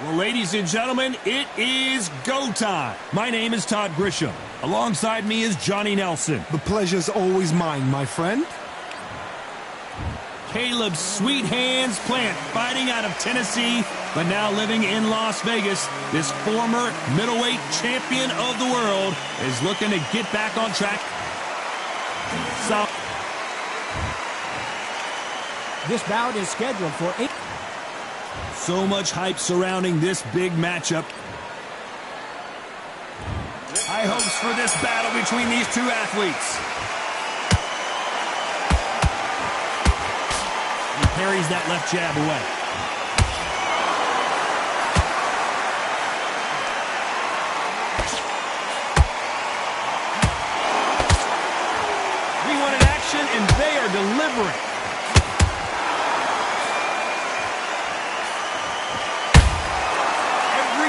Well, ladies and gentlemen, it is go time. My name is Todd Grisham. Alongside me is Johnny Nelson. The pleasure's always mine, my friend. Caleb Sweet Hands Plant, fighting out of Tennessee, but now living in Las Vegas. This former middleweight champion of the world is looking to get back on track. This bout is scheduled for 8. So much hype surrounding this big matchup. High hopes for this battle between these two athletes. He parries that left jab away. We wanted action, and they are delivering.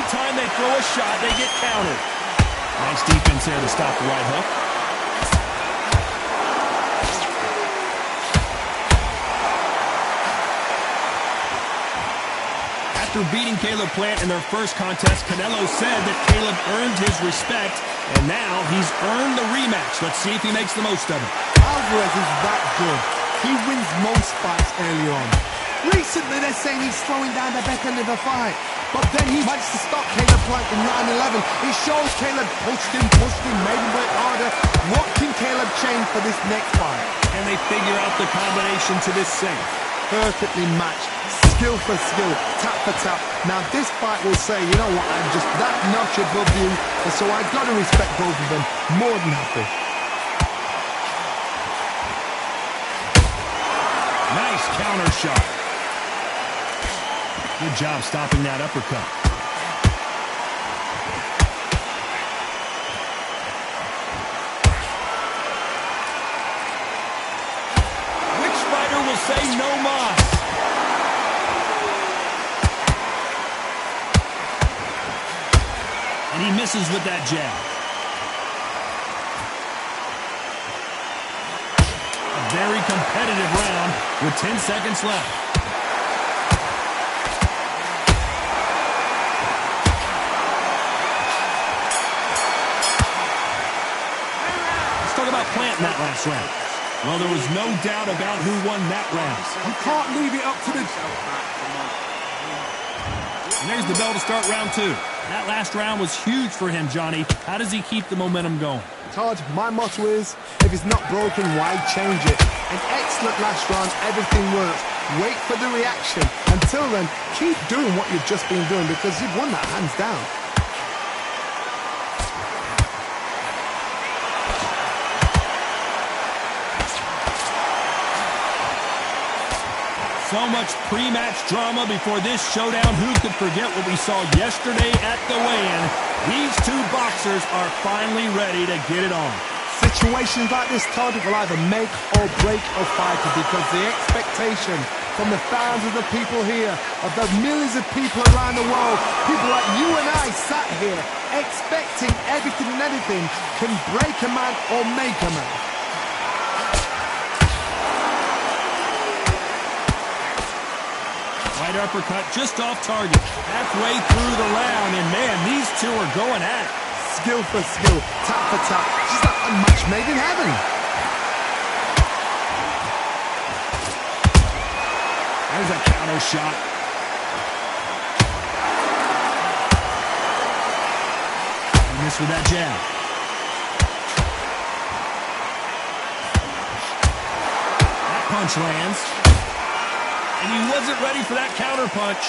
Time they throw a shot, they get countered. Nice defense there to stop the right hook. After beating Caleb Plant in their first contest, Canelo said that Caleb earned his respect, and now he's earned the rematch. Let's see if he makes the most of it. Alvarez is that good. He wins most fights early on. Recently, they're saying he's slowing down the back end of the fight. But then he managed to stop Caleb Plant in round 11. It shows Caleb pushed him, made him work harder. What can Caleb change for this next fight? Can they figure out the combination to this sink? Perfectly matched. Skill for skill, tap for tap. Now this fight will say, you know what, I'm just that notch above you. And so I've got to respect both of them. More than happy. Nice counter shot. Good job stopping that uppercut. Which fighter will say no mas? And he misses with that jab. A very competitive round with 10 seconds left. Plant in that last round. Well, there was no doubt about who won that round. You can't leave it up to the... And there's the bell to start round 2. That last round was huge for him, Johnny. How does he keep the momentum going? Todd, my motto is, if it's not broken, why change it? An excellent last round, everything works. Wait for the reaction. Until then, keep doing what you've just been doing because you've won that hands down. So much pre-match drama before this showdown. Who could forget what we saw yesterday at the weigh-in? These two boxers are finally ready to get it on. Situations like this, Todd, will either make or break a fighter because the expectation from the thousands of people here, of the millions of people around the world, people like you and I sat here expecting everything and anything, can break a man or make a man. Right uppercut just off target. Halfway through the round, and man, these two are going at it. Skill for skill, tap for tap. Just like a match made in heaven. There's a counter shot. Missed with that jab. That punch lands. And he wasn't ready for that counter punch.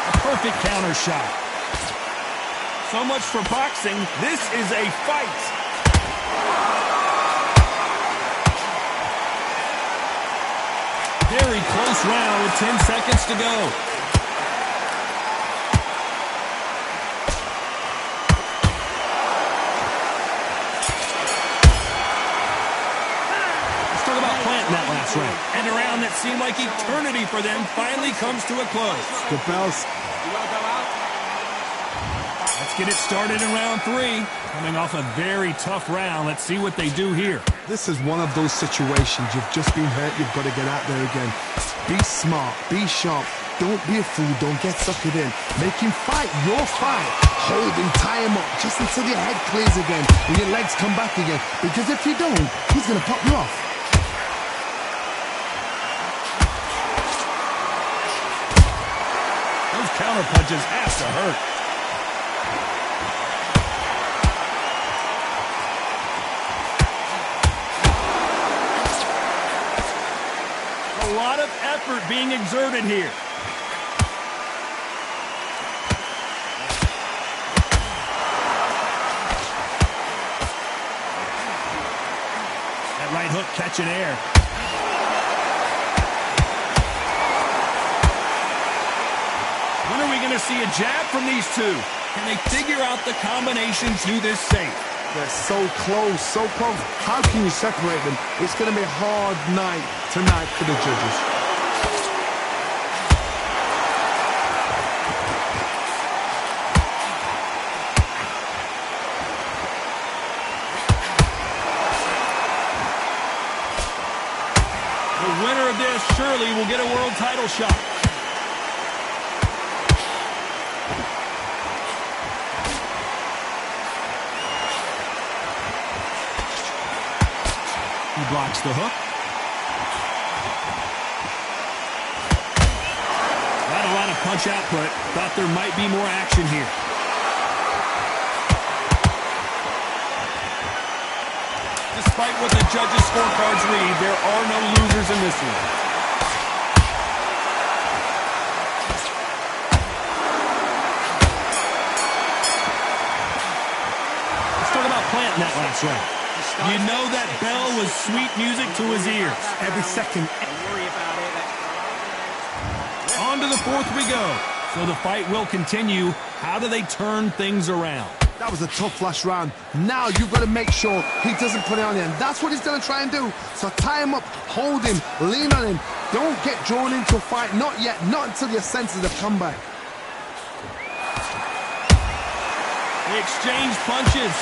A perfect counter shot. So much for boxing. This is a fight. Very close round with 10 seconds to go. Let's talk about planting that last round. And a round that seemed like eternity for them finally comes to a close. The bells. Let's get it started in round 3. Coming off a very tough round. Let's see what they do here. This is one of those situations. You've just been hurt. You've got to get out there again. Be smart. Be sharp. Don't be a fool. Don't get suckered in. Make him fight your fight. Hold him. Tie him up just until your head clears again and your legs come back again. Because if you don't, he's going to pop you off. Those counter punches have to hurt. A lot of effort being exerted here. That right hook catching air. When are we going to see a jab from these two? Can they figure out the combination to this safe? They're so close, so close. How can you separate them? It's going to be a hard night tonight for the judges. The winner of this surely will get a world title shot. He blocks the hook. Not a lot of punch output. Thought there might be more action here. Despite what the judges' scorecards read, there are no losers in this one. Let's talk about planting that last round. You know that bell was sweet music to his ears. Every second. On to the 4th we go. So the fight will continue. How do they turn things around? That was a tough last round. Now you've got to make sure he doesn't put it on you. And that's what he's going to try and do. So tie him up, hold him, lean on him. Don't get drawn into a fight. Not yet. Not until your senses have come back. They exchange punches.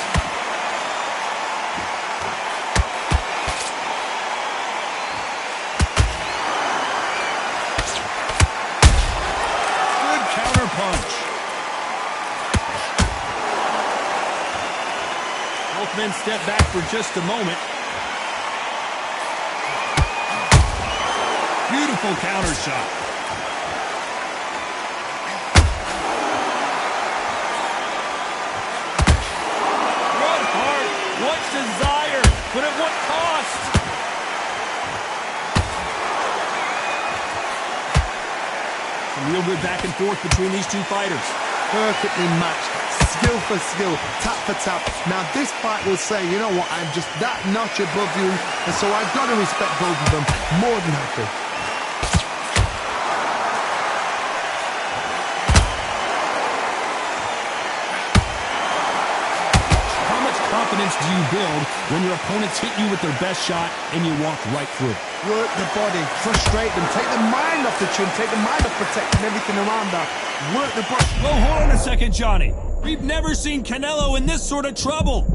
Punch. Both men step back for just a moment. Beautiful counter shot. Run hard. What desire, but at what cost? Real good back and forth between these two fighters. Perfectly matched. Skill for skill. Tap for tap. Now this fight will say, you know what, I'm just that notch above you. And so I've got to respect both of them. More than happy. How much confidence do you build when your opponents hit you with their best shot and you walk right through? Work the body, frustrate them, take the mind off the chin, take the mind off protecting everything around that. Work the body. Well, hold on a second, Johnny. We've never seen Canelo in this sort of trouble.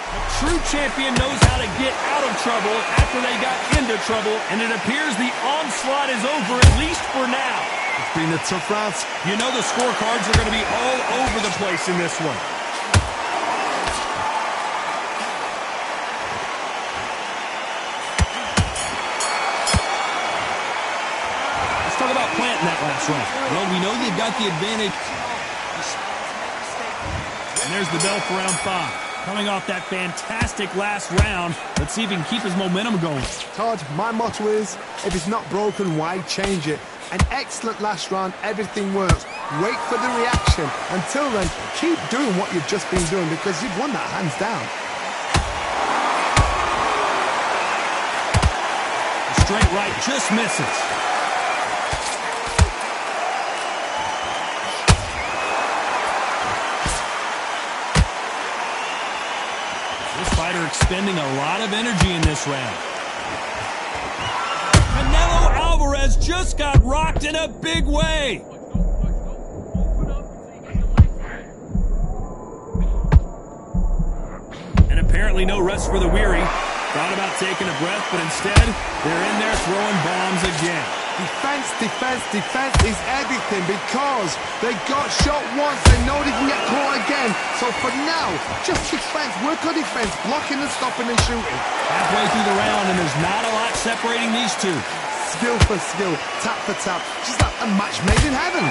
A true champion knows how to get out of trouble after they got into trouble, and it appears the onslaught is over, at least for now. It's been a tough round. You know the scorecards are going to be all over the place in this one. last round. Well, we know they've got the advantage. And there's the bell for round 5. Coming off that fantastic last round, let's see if he can keep his momentum going. Todd, my motto is, if it's not broken, why change it? An excellent last round, everything works. Wait for the reaction. Until then, keep doing what you've just been doing because you've won that hands down. The straight right just misses. Fighter expending a lot of energy in this round. Canelo Alvarez just got rocked in a big way. And apparently no rest for the weary. Thought about taking a breath, but instead, they're in there throwing bombs again. Defense, defense, defense is everything because they got shot once. They know they can get caught again. So for now, just defense, work on defense, blocking and stopping and shooting. Halfway through the round, and there's not a lot separating these two. Skill for skill, tap for tap, just like a match made in heaven.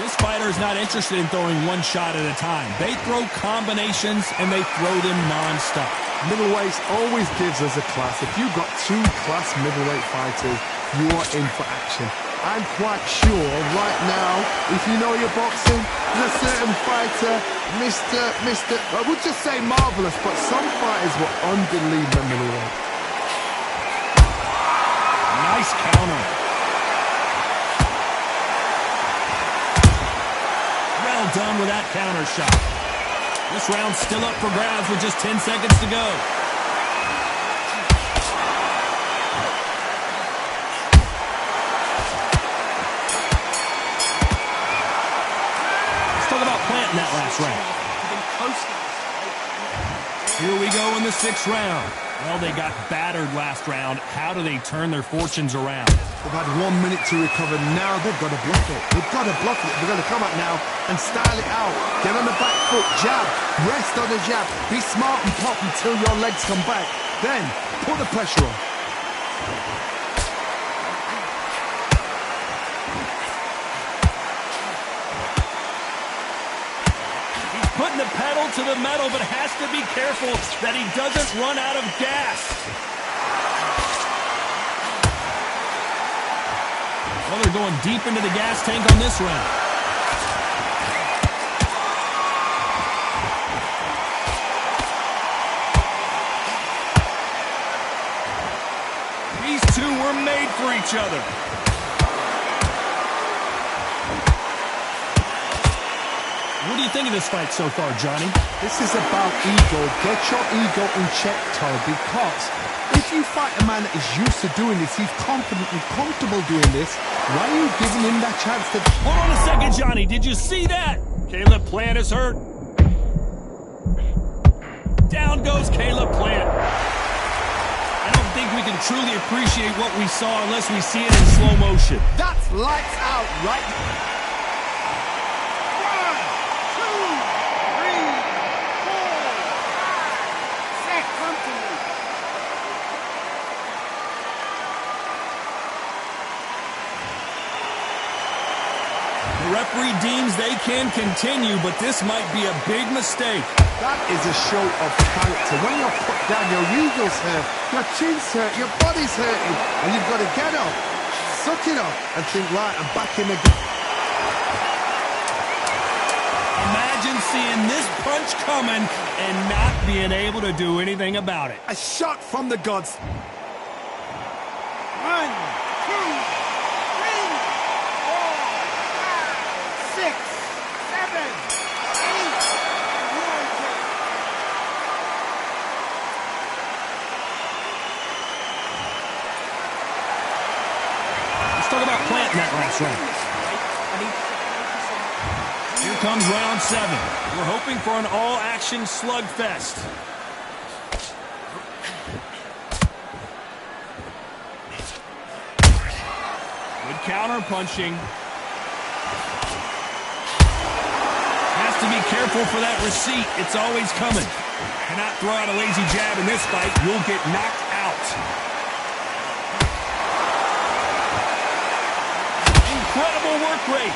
This fighter is not interested in throwing one shot at a time. They throw combinations, and they throw them non-stop. Middleweight always gives us a class. If you've got 2 class middleweight fighters, you are in for action. I'm quite sure right now, if you know your boxing, there's a certain fighter, I would just say marvelous, but some fighters were unbelievable middleweight. Nice counter. Well done with that counter shot. This round's still up for grabs with just 10 seconds to go. Let's talk about planting that last round. Here we go in the 6th round. Well, they got battered last round. How do they turn their fortunes around? They've had 1 minute to recover. Now they've got to block it. They've got to block it. They're going to come out now and style it out. Get on the back foot, jab, rest on the jab. Be smart and pop until your legs come back. Then, put the pressure on. Putting the pedal to the metal, but has to be careful that he doesn't run out of gas. Well, they're going deep into the gas tank on this round. These two were made for each other. What do you think of this fight so far, Johnny? This is about ego. Get your ego in check, Todd, because if you fight a man that is used to doing this, he's confident and comfortable doing this, why are you giving him that chance to... Hold on a second, Johnny. Did you see that? Caleb Plant is hurt. Down goes Caleb Plant. I don't think we can truly appreciate what we saw unless we see it in slow motion. That's lights out right now. The referee deems they can continue, but this might be a big mistake. That is a show of character. When you're put down, your ego's hurt, your chin's hurt, your body's hurting, and you've got to get up, suck it up, and think, right, I'm back in again. Imagine seeing this punch coming and not being able to do anything about it. A shot from the gods. 1, 2, 3, 4, 5, 6, 7, 8. Let's talk about planting that last round. Here comes round 7. We're hoping for an all-action slugfest. Good counter punching. Has to be careful for that receipt. It's always coming. Cannot throw out a lazy jab in this fight. You'll get knocked out. incredible work rate.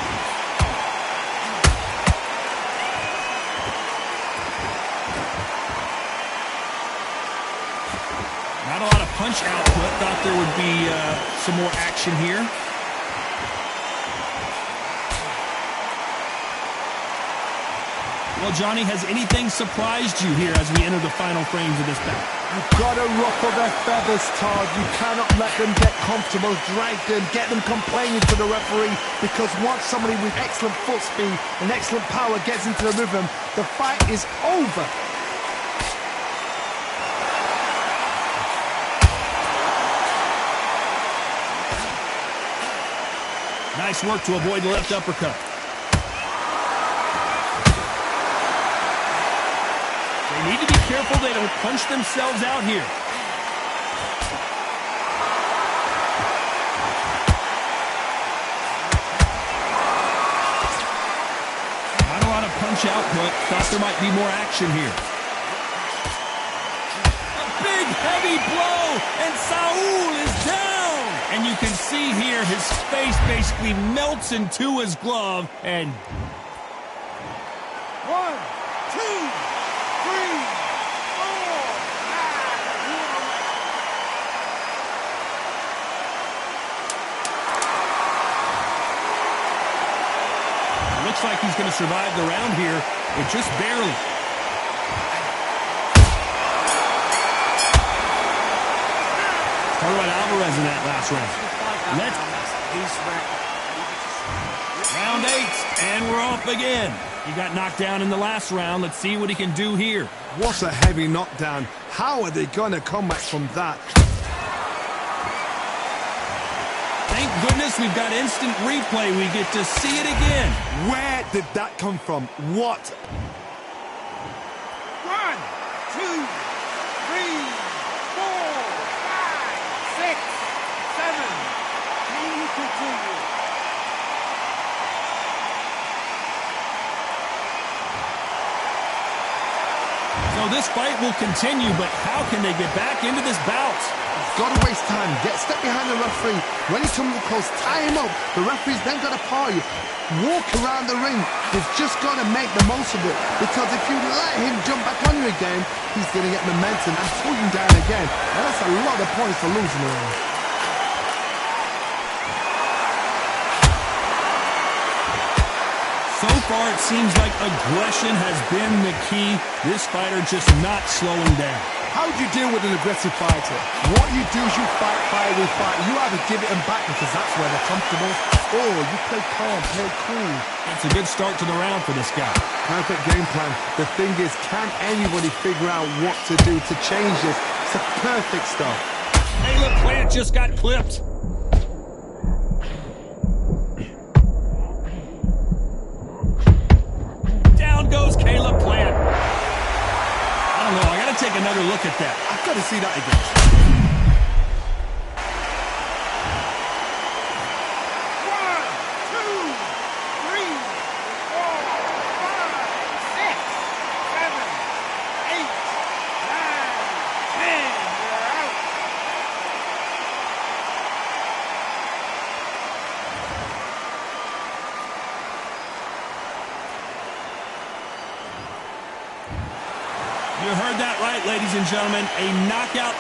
Not a lot of punch output. Thought there would be some more action here. Well, Johnny, has anything surprised you here as we enter the final frames of this bout? You've got to ruffle their feathers, Todd. You cannot let them get comfortable, drag them, get them complaining to the referee, because once somebody with excellent foot speed and excellent power gets into the rhythm, the fight is over. Nice work to avoid the left uppercut. They need to be careful they don't punch themselves out here. Not a lot of punch output. Thought there might be more action here. A big, heavy blow, and Saul is down. And you can see here his face basically melts into his glove. And 1, 2, 3, 4, looks like he's going to survive the round here, but just barely. Talk about Alvarez in that last round. Round 8, and we're off again. He got knocked down in the last round. Let's see what he can do here. What a heavy knockdown. How are they going to come back from that? Thank goodness we've got instant replay. We get to see it again. Where did that come from? What? 1, 2, 3, 4, 5, 6, 7. Can you continue? So this fight will continue, but how can they get back into this bout? Got to waste time. Step behind the referee. When he comes close, tie him up. The referee's then got to paw you. Walk around the ring. You've just got to make the most of it. Because if you let him jump back on you again, he's going to get momentum and pull you down again. And that's a lot of points for losing the ring. So far, it seems like aggression has been the key. This fighter just not slowing down. How do you deal with an aggressive fighter? What you do is you fight fire with fight. You either give it them back because that's where they're comfortable, or you play calm, play cool. That's a good start to the round for this guy. Perfect game plan. The thing is, can anybody figure out what to do to change this? It's a perfect start. Caleb Plant just got clipped. Down goes Caleb Plant. I don't know. I got to take another look at that. I've got to see that again. 1, 2, 3, 4, 5, 6, 7, 8, 9, 10. You're out. You heard that right, ladies and gentlemen. A knockout